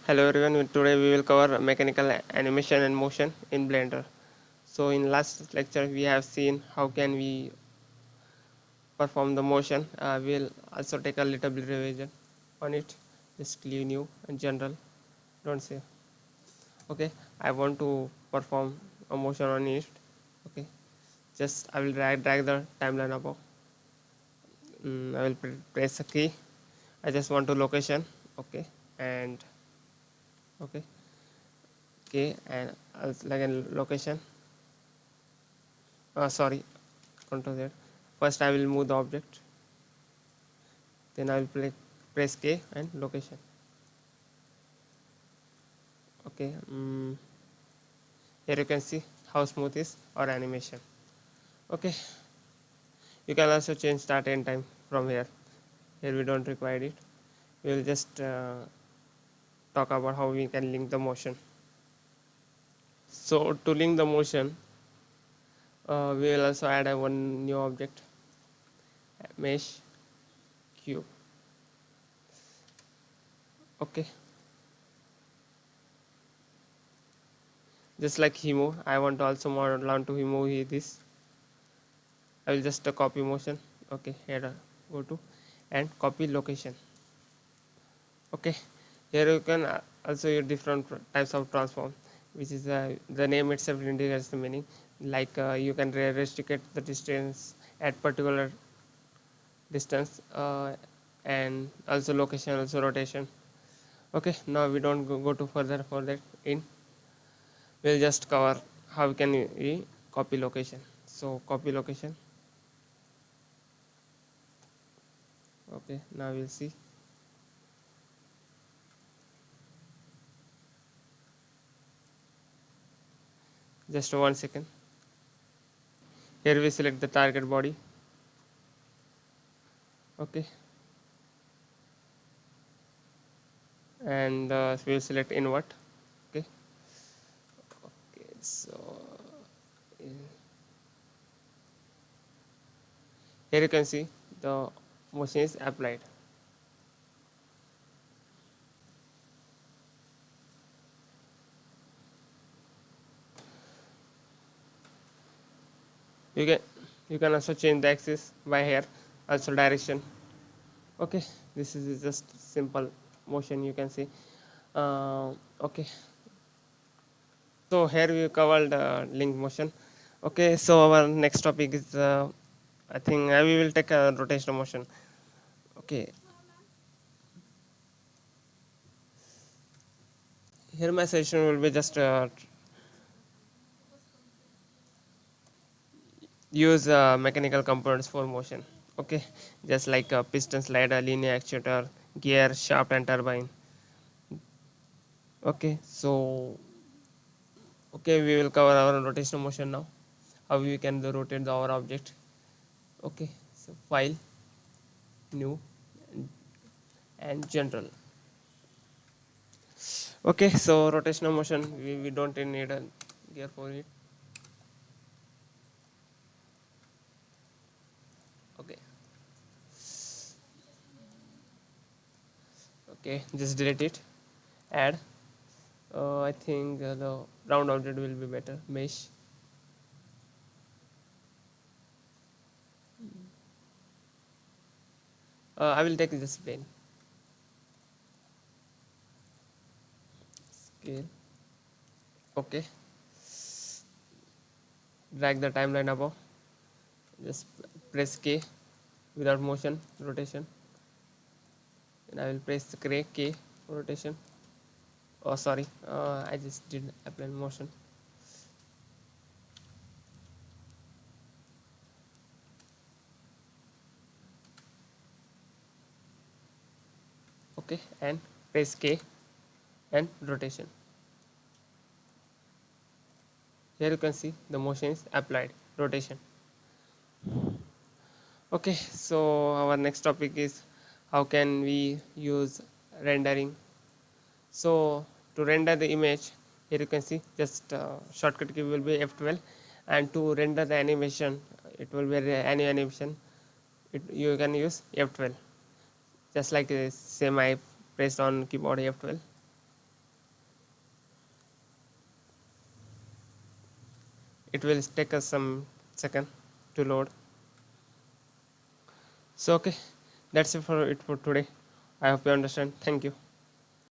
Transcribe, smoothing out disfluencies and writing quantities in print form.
Hello everyone, today we will cover mechanical animation and motion in Blender. So in last lecture we have seen how can we perform the motion. We'll also take a little bit revision on it. Just click new and general, don't save. Okay, I want to perform a motion on it. Okay, just I will drag the timeline above. I will press a key. I just want to location. Okay, and okay, and like a location. Sorry, Ctrl Z. First I will move the object, then I will press K and location. Okay, here you can see how smooth is our animation. Okay, you can also change start end time from here. Here we don't require it. We will just talk about how we can link the motion. So to link the motion, we will also add a one new object, mesh cube. Okay, just like he move, I want to also learn to move this. I will just copy motion. Okay, here go to and copy location. Okay, here you can also use different types of transform, which is the name itself indicates the meaning. Like you can restrict the distance at particular distance, and also location, also rotation. Okay, now we don't go to further for that. We'll just cover how we can copy location. So copy location. Okay, now we'll see. Just 1 second. Here we select the target body. Okay, and we'll select invert. Okay, so here you can see the motion is applied. You can also change the axis by here, also direction. Okay, this is just simple motion you can see. Okay, so here we covered link motion. Okay, so our next topic is I think we will take a rotational motion. Okay, here my session will be just use mechanical components for motion. Okay, just like piston, slider, linear actuator, gear, shaft and turbine. Okay, so okay, we will cover our rotational motion now, how we can rotate our object. Okay, so file, new and general. Okay, so rotational motion, we don't need a gear for it. Okay, okay, just delete it. Add I think the round object will be better. Mesh. I will take this plane. Scale. Okay, drag the timeline above. Just press K without motion rotation, and I will press the K for rotation. Oh sorry, I just did apply motion. Okay, and press K and rotation. Here you can see the motion is applied, rotation. Okay, so our next topic is how can we use rendering. So to render the image, here you can see just shortcut key will be F12, and to render the animation, it will be any animation, you can use F12. Just like same I pressed on keyboard F12. it will take us some second to load. So okay, that's it for today. I hope you understand. Thank you.